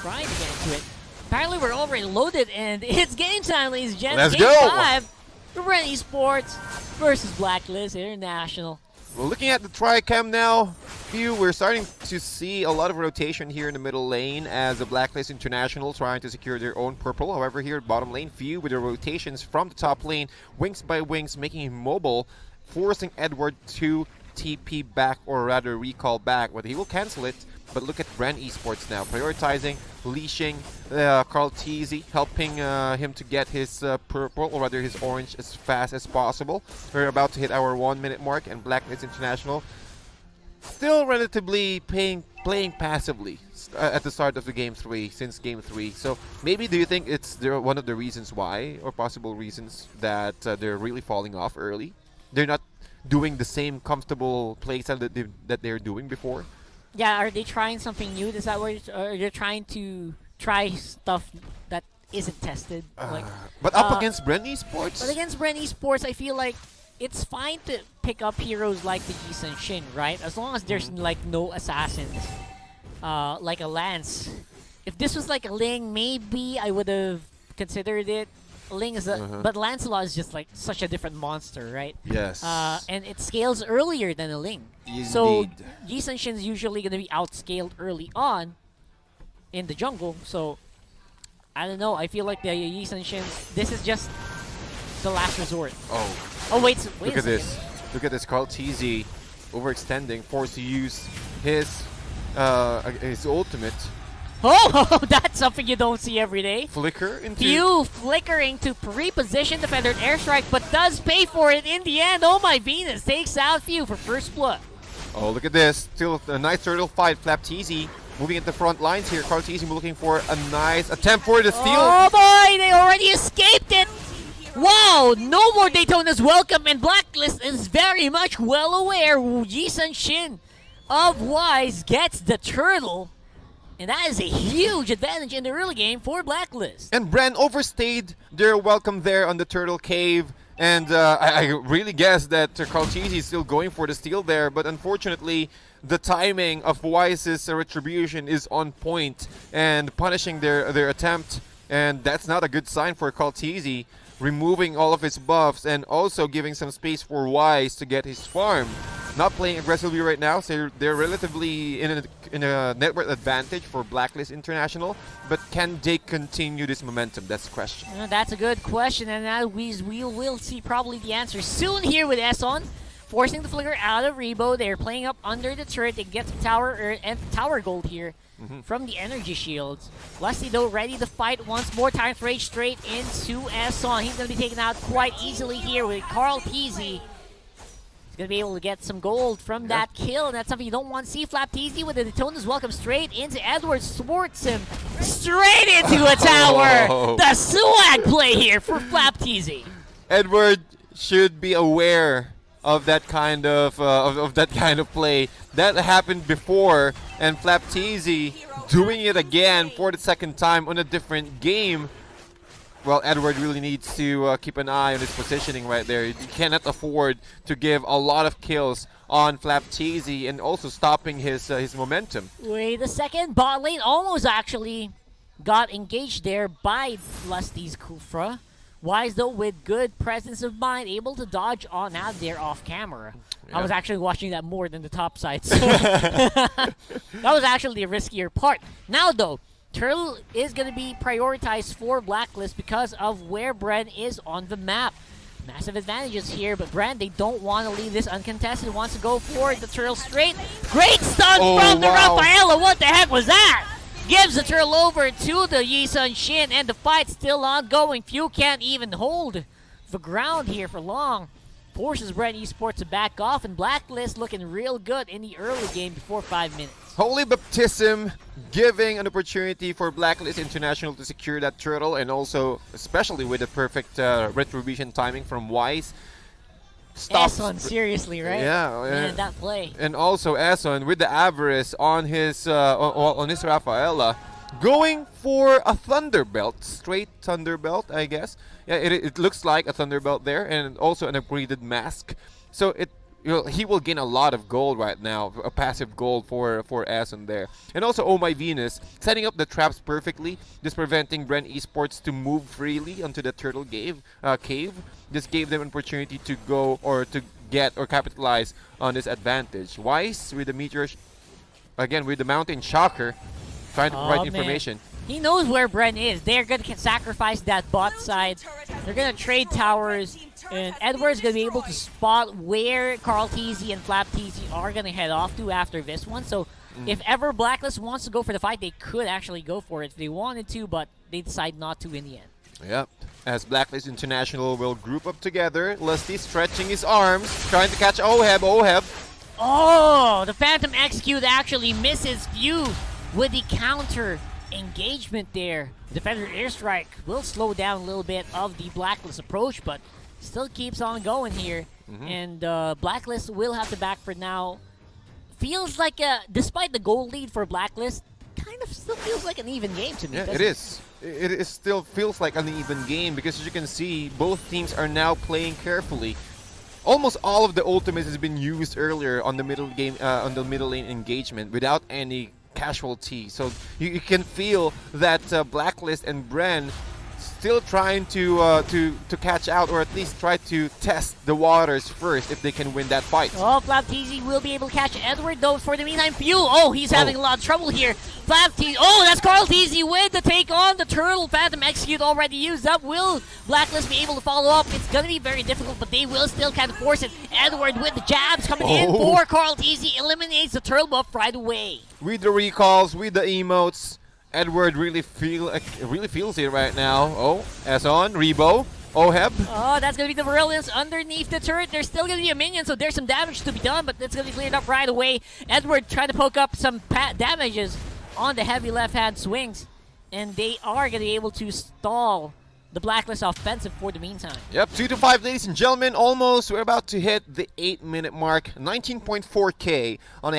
trying to get into it. Apparently we're already loaded, and it's game time, ladies and gents. Let's Game go! 5, Bren Esports versus Blacklist International. Well, looking at the tri-cam now, we're starting to see a lot of rotation here in the middle lane as the Blacklist International trying to secure their own purple. However, here at bottom lane, few with the rotations from the top lane, wings by wings, making him mobile, forcing Edward to TP back, or rather recall back, but he will cancel it. But look at Bren Esports now, prioritizing, leashing Carl Teasy, helping him to get his purple, or rather his orange, as fast as possible. We're about to hit our 1 minute mark, and Blacklist International still relatively playing passively at the start of the game 3, since game 3. So maybe do you think it's one of the reasons why, or possible reasons that they're really falling off early? They're not doing the same comfortable playstyle that they're doing before? Yeah, are they trying something new? Is that what they're trying to try stuff that isn't tested? But up against Bren Esports? But against Bren Esports, I feel like it's fine to pick up heroes like the Yi and Shin, right? As long as there's like no assassins, like a Lance. If this was like a Ling, maybe I would have considered it. Ling is but Lancelot is just like such a different monster, right? Yes. And it scales earlier than a Ling. Indeed. So Yi and Shin is usually going to be outscaled early on in the jungle. So I don't know. I feel like the Yi and Shin, this is just the last resort. Oh wait Look at this. Look at this. Carl Teasy overextending, forced to use his ultimate. Oh, that's something you don't see every day. Flicker into... Few flickering to reposition the feathered airstrike, but does pay for it in the end. Oh my Venus takes out Few for first blood. Oh, look at this. Still a nice turtle fight. Flap Teasy moving at the front lines here. Carl Teasy looking for a nice attempt for the steal. Oh boy, they already escaped it. Wow, no more Daytona's welcome, and Blacklist is very much well aware Yi Shin of Wise gets the turtle. And that is a huge advantage in the early game for Blacklist. And Bren overstayed their welcome there on the Turtle Cave. And I really guess that Carl Teasy is still going for the steal there. But unfortunately, the timing of Wise's retribution is on point and punishing their attempt. And that's not a good sign for Carl Teasy, removing all of his buffs and also giving some space for Wise to get his farm. Not playing aggressively right now, so they're relatively in a network advantage for Blacklist International. But can they continue this momentum? That's the question. That's a good question, and now we will see probably the answer soon here with Esson. Forcing the flicker out of Rebo. They're playing up under the turret. They get the tower and tower gold here from the energy shields. Lusty though ready to fight once more. Time Rage straight into Esson. He's going to be taken out quite easily here with Carl Teasy. Gonna be able to get some gold from that kill, and that's something you don't want to see. Flap Teasy with the Daytona's welcome straight into Edward, thwarts him straight into a tower. The swag play here for Flap Teasy. Edward should be aware of that kind of play. That happened before, and Flap Teasy doing it again for the second time on a different game. Well, Edward really needs to keep an eye on his positioning right there. You cannot afford to give a lot of kills on Flap Teasy and also stopping his momentum. Wait a second, bot lane almost actually got engaged there by Lusty's Kufra. Wise though with good presence of mind, able to dodge on out there off camera. Yeah. I was actually watching that more than the top side. So that was actually the riskier part. Now though, Turtle is going to be prioritized for Blacklist because of where Bren is on the map. Massive advantages here, but Bren, they don't want to leave this uncontested. Wants to go for the Turtle straight. Great stun from the Rafaela. What the heck was that? Gives the Turtle over to the Yi Shin, and the fight's still ongoing. Few can't even hold the ground here for long. Forces Bren Esports to back off, and Blacklist looking real good in the early game before 5 minutes. Holy Baptism giving an opportunity for Blacklist International to secure that turtle, and also, especially with the perfect retribution timing from Wise. Esson, seriously, right? Yeah. Man, that play. And also Esson with the avarice on his Rafaela, going for a Thunderbelt, straight Thunderbelt, I guess. Yeah, it looks like a Thunderbelt there, and also an upgraded mask. So he will gain a lot of gold right now, a passive gold for Asun there. And also Oh My Venus setting up the traps perfectly, just preventing Bren Esports to move freely onto the turtle cave. Just gave them an opportunity to go or to get or capitalize on this advantage. Wise with the meteor, again with the mountain shocker, trying to provide information. He knows where Bren is. They're going to sacrifice that bot side. They're going to trade towers. And Edward's going to be able to spot where Carl TZ and Flap TZ are going to head off to after this one. So if ever Blacklist wants to go for the fight, they could actually go for it if they wanted to, but they decide not to in the end. Yep. As Blacklist International will group up together, Lusty stretching his arms, trying to catch Oheb. Oh, the Phantom Execute actually misses Few with the counter engagement there. Defender Airstrike will slow down a little bit of the Blacklist approach, but still keeps on going here. And Blacklist will have to back for now. Feels like, despite the goal lead for Blacklist, kind of still feels like an even game to me. Yeah, it is. It still feels like an even game because as you can see, both teams are now playing carefully. Almost all of the ultimates has been used earlier on the middle game, on the middle lane engagement without any casualty. So you can feel that Blacklist and Bren still trying to catch out, or at least try to test the waters first if they can win that fight. Oh, Flap TZ will be able to catch Edward though. For the meantime, Few. Oh, he's having a lot of trouble here. Flap TZ. Oh, that's Carl TZ with the take on the turtle. Phantom Execute already used up. Will Blacklist be able to follow up? It's gonna be very difficult, but they will still kind of force it. Edward with the jabs coming in for Carl TZ. Eliminates the turtle buff right away. With the recalls, with the emotes, Edward really feels it right now. Oh, as on Rebo, Oheb. Oh, that's gonna be the brilliance underneath the turret. There's still gonna be a minion, so there's some damage to be done, but that's gonna be cleared up right away. Edward trying to poke up some damages on the heavy left-hand swings, and they are gonna be able to stall the Blacklist offensive for the meantime. Yep, 2-5, ladies and gentlemen. Almost, we're about to hit the 8-minute mark. 19.4K on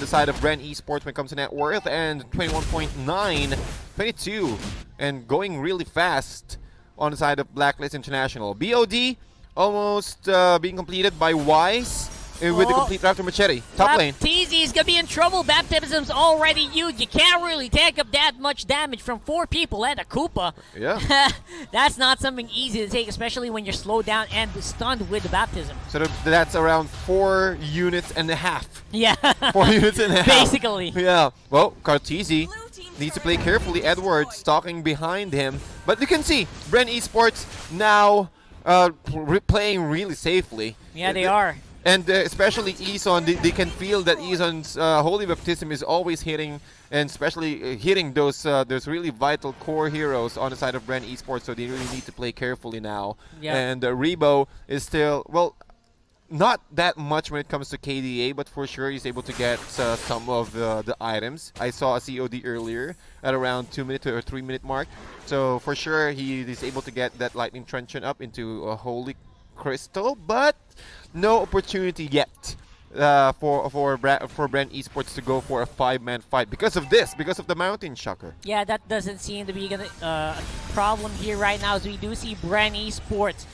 the side of Bren Esports when it comes to net worth, and 21.9, 22, and going really fast on the side of Blacklist International. BOD almost being completed by Wise. With the complete Raptor Machete. Top lane. TZ is going to be in trouble. Baptism's already used. You can't really take up that much damage from 4 people and a Koopa. Yeah. That's not something easy to take, especially when you're slowed down and stunned with the Baptism. So that's around 4 units and a half. Yeah. 4 units and a half. Basically. Yeah. Well, Cartesi needs to play carefully. Edward stalking behind him. But you can see, Bren Esports now playing really safely. Yeah, they are. And especially Eson, they can feel that Eson's Holy Baptism is always hitting, and especially hitting those really vital core heroes on the side of Bren Esports, so they really need to play carefully now. Yeah. And Rebo is still, well, not that much when it comes to KDA, but for sure he's able to get some of the items. I saw a COD earlier at around 2-minute or 3-minute mark, so for sure he is able to get that Lightning Truncheon up into a Holy Crystal, but no opportunity yet for Bren Esports to go for a 5-man fight because of the Mountain Shocker. Yeah, that doesn't seem to be a problem here right now, as we do see Bren Esports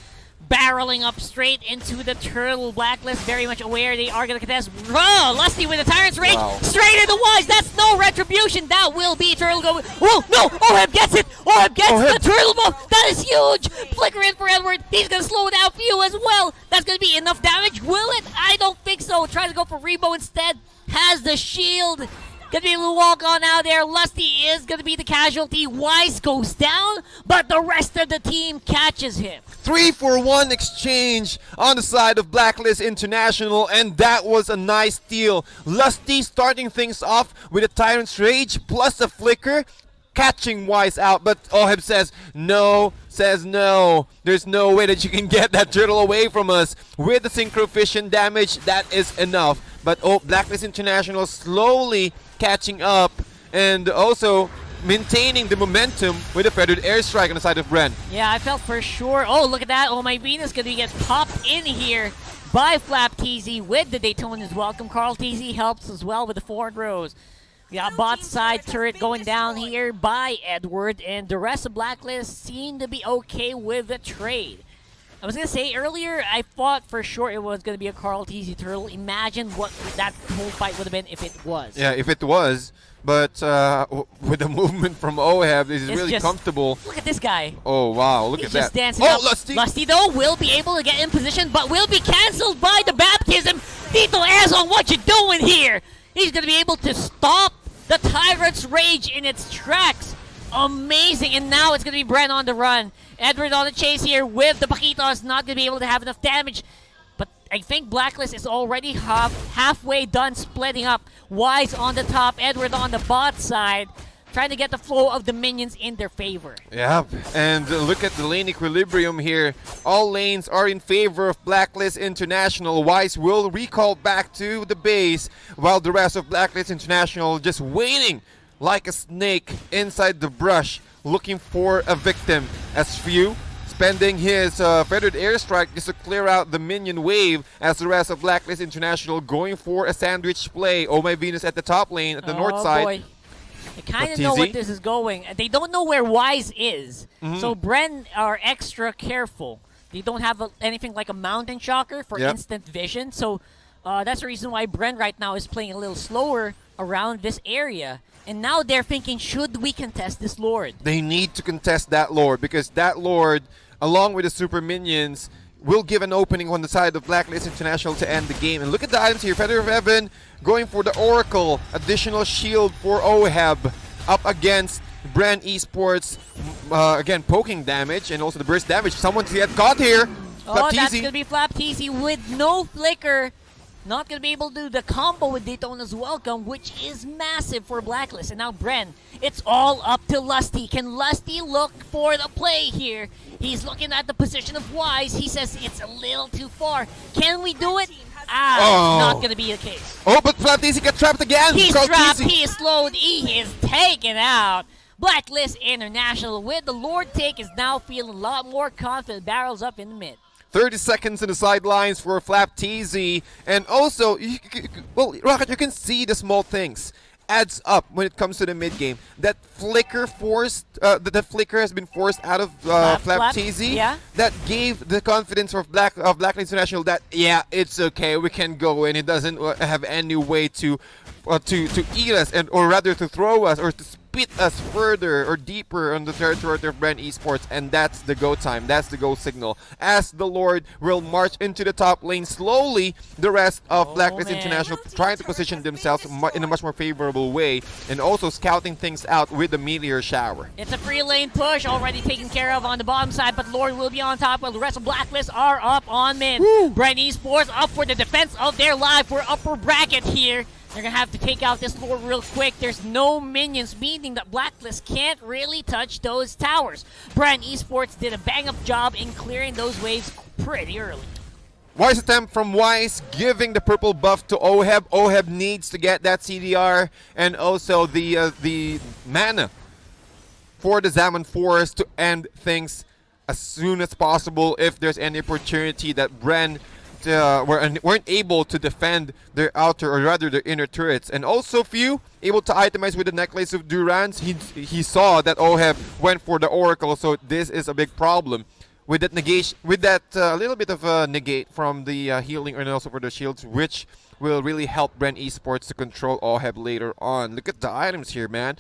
barreling up straight into the turtle. Blacklist very much aware they are going to contest. Lusty with a Tyrant's Rage. Wow. Straight into Wise. That's no retribution. That will be turtle going. Oh, no. Oheb gets it. Oheb gets the turtle buff. That is huge. Flicker in for Edward. He's going to slow down Few as well. That's going to be enough damage. Will it? I don't think so. Tries to go for Rebo instead. Has the shield. Gonna be able to walk on out there. Lusty is gonna be the casualty. Wise goes down, but the rest of the team catches him. 3-for-1 exchange on the side of Blacklist International, and that was a nice steal. Lusty starting things off with a Tyrant's Rage plus a Flicker, catching Wise out, but Oheb says no. There's no way that you can get that turtle away from us. With the Synchro-Fission damage, that is enough. But Blacklist International slowly catching up and also maintaining the momentum with a feathered airstrike on the side of Bren. Yeah, I felt for sure. Oh, look at that. Oh, my Venus gonna get popped in here by Flap TZ with the Daytona's welcome. Carl TZ helps as well with the forward rows. We got bot side turret going down here by Edward, and the rest of Blacklist seem to be okay with the trade. I was gonna say earlier, I thought for sure it was gonna be a Carl TZ Turtle. Imagine what that whole fight would have been if it was. Yeah, if it was. But with the movement from Oheb, this is really just comfortable. Look at this guy. Oh, wow, look He's at just that. dancing Oh, up. Lusty! Lusty, though, will be able to get in position, but will be cancelled by the baptism. Tito Azon, what you doing here? He's gonna be able to stop the Tyrant's Rage in its tracks. Amazing, and now it's gonna be Bren on the run. Edward on the chase here with the Paquitos, not gonna be able to have enough damage. But I think Blacklist is already halfway done splitting up. Wise on the top, Edward on the bot side, trying to get the flow of the minions in their favor. Yeah, and look at the lane equilibrium here. All lanes are in favor of Blacklist International. Wise will recall back to the base, while the rest of Blacklist International just waiting like a snake inside the brush, looking for a victim. As Few spending his feathered airstrike just to clear out the minion wave, as the rest of Blacklist International going for a sandwich play. Oh my Venus at the top lane at the north side. Boy. They kind of know what this is going. They don't know where Wise is. So Bren are extra careful. They don't have anything like a mountain shocker for instant vision. So that's the reason why Bren right now is playing a little slower around this area. And now they're thinking, should we contest this Lord? They need to contest that Lord, because that Lord, along with the super minions, will give an opening on the side of Blacklist International to end the game. And look at the items here. Feather of Heaven going for the Oracle. Additional shield for Oheb up against Bren Esports. Again, poking damage and also the burst damage. Someone to get caught here. Oh, that's going to be Flap TZ with no flicker. Not going to be able to do the combo with Daytona's Welcome, which is massive for Blacklist. And now Bren, it's all up to Lusty. Can Lusty look for the play here? He's looking at the position of Wise. He says it's a little too far. Can we do it? Not going to be the case. Oh, but Flap TZ got trapped again. He's trapped. He is slowed. He is taken out. Blacklist International with the Lord take is now feeling a lot more confident. Barrels up in the mid. 30 seconds in the sidelines for Flap TZ. And also, well, Rocket, you can see the small things adds up when it comes to the mid game. That flicker forced, the flicker has been forced out of Flap TZ. Yeah. That gave the confidence of Blacklist International that, yeah, it's okay, we can go in. It doesn't have any way to eat us, or rather to throw us or to spit us further or deeper on the territory of Bren Esports. And that's the go time. That's the go signal. As the Lord will march into the top lane slowly, the rest of Blacklist International trying to position themselves in a much more favorable way, and also scouting things out with the meteor shower. It's a free lane push already taken care of on the bottom side, but Lord will be on top while the rest of Blacklist are up on mid. Bren Esports up for the defense of their life for upper bracket here. They're going to have to take out this Lord real quick. There's no minions, meaning that Blacklist can't really touch those towers. Bren Esports did a bang-up job in clearing those waves pretty early. Wise attempt from Wise, giving the purple buff to Oheb. Oheb needs to get that CDR and also the mana for the Zaman Forest to end things as soon as possible if there's any opportunity that Bren weren't able to defend their outer, or rather their inner turrets. And also Few able to itemize with the necklace of Durans. He saw that Oheb went for the Oracle, so this is a big problem. With that negation, with that little bit of a negate from the healing and also for the shields, which will really help Bren Esports to control Oheb later on. Look at the items here, man.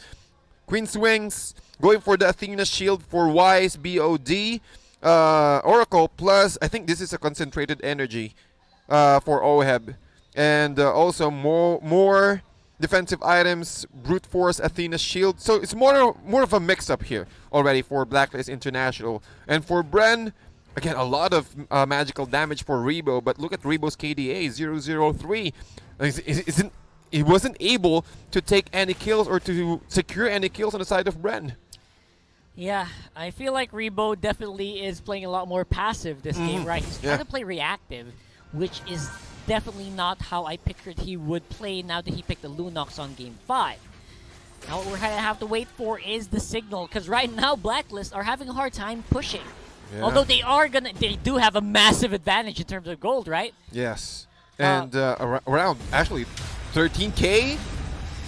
Queen Swings, going for the Athena shield for Wise, BOD. Oracle plus, I think this is a concentrated energy for Oheb, and also more defensive items, brute force, Athena shield. So it's more of a mix-up here already for Blacklist International. And for Bren, again, a lot of magical damage for Rebo, but look at Rebo's KDA 003. He wasn't able to take any kills or to secure any kills on the side of Bren. Yeah, I feel like Rebo definitely is playing a lot more passive this game, right? He's trying to play reactive, which is definitely not how I pictured he would play now that he picked the Lunox on Game 5. Now what we're going to have to wait for is the signal, because right now Blacklist are having a hard time pushing. Yeah. Although they do have a massive advantage in terms of gold, right? Yes. And around, actually, 13K?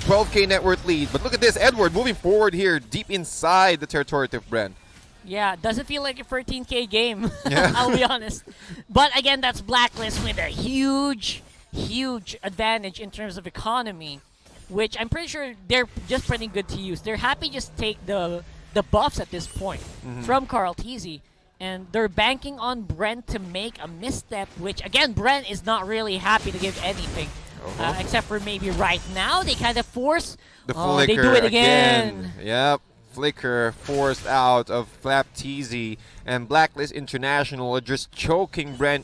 12K net worth lead. But look at this, Edward moving forward here, deep inside the territory of Bren. Yeah, doesn't feel like a 13K game. Yeah. I'll be honest. But again, that's Blacklist with a huge, huge advantage in terms of economy, which I'm pretty sure they're just pretty good to use. They're happy just take the buffs at this point from Carl Teasy, and they're banking on Bren to make a misstep, which again, Bren is not really happy to give anything. Except for maybe right now, they kind of force. The They flicker do it again. Yep. Flicker forced out of Flap Teasy, and Blacklist International are just choking Bren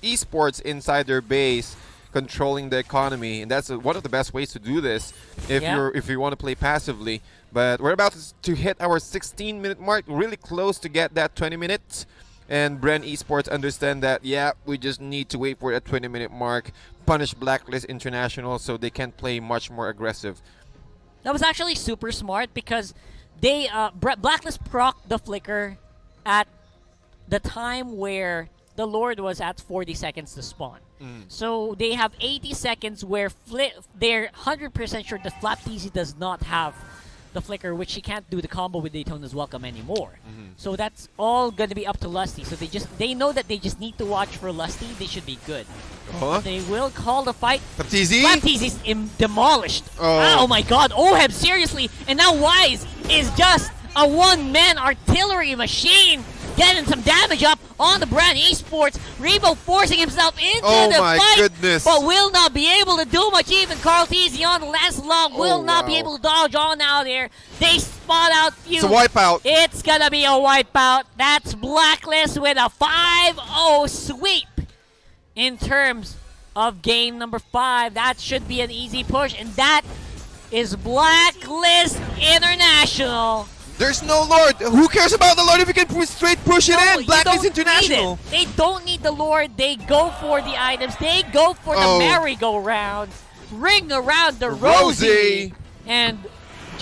Esports inside their base, controlling the economy, and that's one of the best ways to do this if you want to play passively. But we're about to hit our 16-minute mark, really close to get that 20 minutes. And Bren Esports understand that, yeah, we just need to wait for a 20-minute mark, punish Blacklist International so they can play much more aggressive. That was actually super smart because they Blacklist procced the flicker at the time where the Lord was at 40 seconds to spawn. So they have 80 seconds where they're 100% sure that Flap Teasy does not have the flicker, which she can't do the combo with Daytona's Welcome anymore. So that's all going to be up to Lusty. So they know that they just need to watch for Lusty. They should be good. They will call the fight. Flap Teasy? Flap Teasy's demolished. Oh my god. Ohem, seriously. And now Wise is just a one-man artillery machine. Getting some damage up on the Bren Esports. Rebo forcing himself into the fight. Goodness. But will not be able to do much. Even Carl Teasy on Lancelot will not be able to dodge on out there. They spot out Few. It's a wipeout. It's going to be a wipeout. That's Blacklist with a 5-0 sweep in terms of game number 5. That should be an easy push. And that is Blacklist International. There's no Lord. Who cares about the Lord if you can straight push it in? Blacklist International. They don't need the Lord. They go for the items. They go for the merry-go-round. Ring around the Rosie. And